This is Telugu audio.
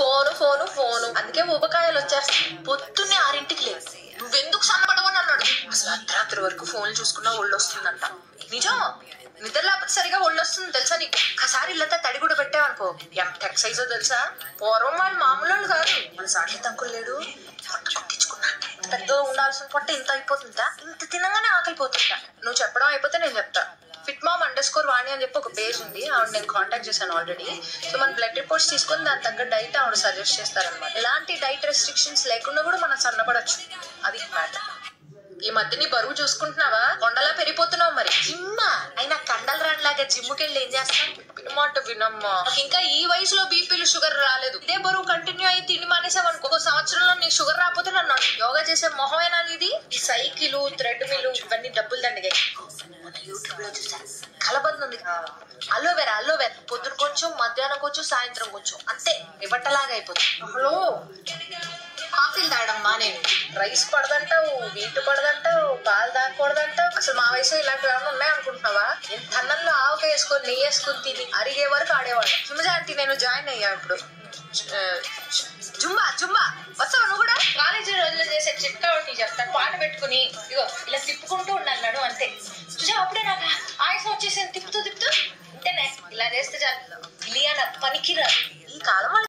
ఫోను ఫోను ఫోను అందుకే ఊబకాయాలు వచ్చేస్తాయి. పొద్దున్నే 6ంటికి లేదు, నువ్వెందుకు సన్నపడవని అన్నాడు. అసలు అర్ధరాత్రి వరకు ఫోన్లు చూసుకున్నా ఒళ్ళు వస్తుందంట. నిజం, నిద్ర లేకపోతే సరిగా ఒళ్ళు వస్తుంది తెలుసా నీకు. ఒకసారి ఇల్లంతా తడి కూడా పెట్టావనుకో ఎంత ఎక్సైజో తెలుసా. పూర్వం వాళ్ళు మామూలు వాళ్ళు కాదు. మన సాకేత్ అంకుల్ లేడు, పొట్ట కొట్టించుకున్నా పెద్ద ఉండాల్సిన పొట్ట ఇంత అయిపోతుందా, ఇంత తినగానే ఆకలిపోతుందా. నువ్వు చెప్పడం అయిపోతే నేను చెప్తా. fitmom_వాణి అని చెప్పి ఒక పేజ్ ఉంది, ఆవిడ నేను కాంటాక్ట్ చేశాను ఆల్రెడీ. సో మన బ్లడ్ రిపోర్ట్స్ తీసుకొని దాని తగ్గ డైట్ ఆవిడ సజెస్ట్ చేస్తారనమాట. ఎలాంటి డైట్ రెస్ట్రిక్షన్స్ లేకుండా కూడా మనం సన్నపడచ్చు, అది మ్యాటర్. ఈ మధ్య నీ బరువు చూసుకుంటున్నావా, కొండలా పెరిగిపోతున్నావు. మరి జిమ్మా అయినా కండలు రానిలాగా జిమ్కి వెళ్ళి ఏం చేస్తాం. వినమాట వినమ్మా, ఇంకా ఈ వయసులో బీపీలు షుగర్ రాలేదు. ఇదే బరువు కంటిన్యూ అయ్యి తిండి మానేసావనుకో, ఒక సంవత్సరంలో నీకు షుగర్ రాకపోతే నన్ను యోగా చేసే మొహమేనా ఇది. ఈ సైకిల్ థ్రెడ్ మిల్ ఇవన్నీ డబ్బులు దండిగా. యూట్యూబ్ లో చూసా కలబంద ఉంది, అలోవెరా పొద్దున కొంచెం, మధ్యాహ్నం కొంచెం, సాయంత్రం కొంచెం, అంతే ఇవట్టలాగా అయిపోతుంది. హలో, కాఫీలు తాగడమ్మా నేను. రైస్ పడదంటావు, వీటు పడదంటావు, పాలు తాగకూడదంటావు. అసలు మా వయసు ఇలాంటివి ఏమైనా ఉన్నాయనుకుంటున్నావా. ఎంత అన్నంలో ఆవకాయ వేసుకొని నెయ్యి వేసుకొని తిని అరిగే వరకు ఆడేవాడు. సుమజాంటి నేను జాయిన్ అయ్యా ఇప్పుడు జుంబా వస్తావు నువ్వు కూడా. కాలేజీ రోజులు చేసే చిట్కా ఒకటి చెప్తాను, పాట పెట్టుకుని ఇగో ఇలా తిప్పుకుంటూ ఉన్నాను అంతే. చూసా అప్పుడే నాకు ఆయాసం వచ్చేసి తిప్పుతూ అంతేనే. ఇలా చేస్తే చాలు, ఇలియానా పనికిరా. ఈ కాలం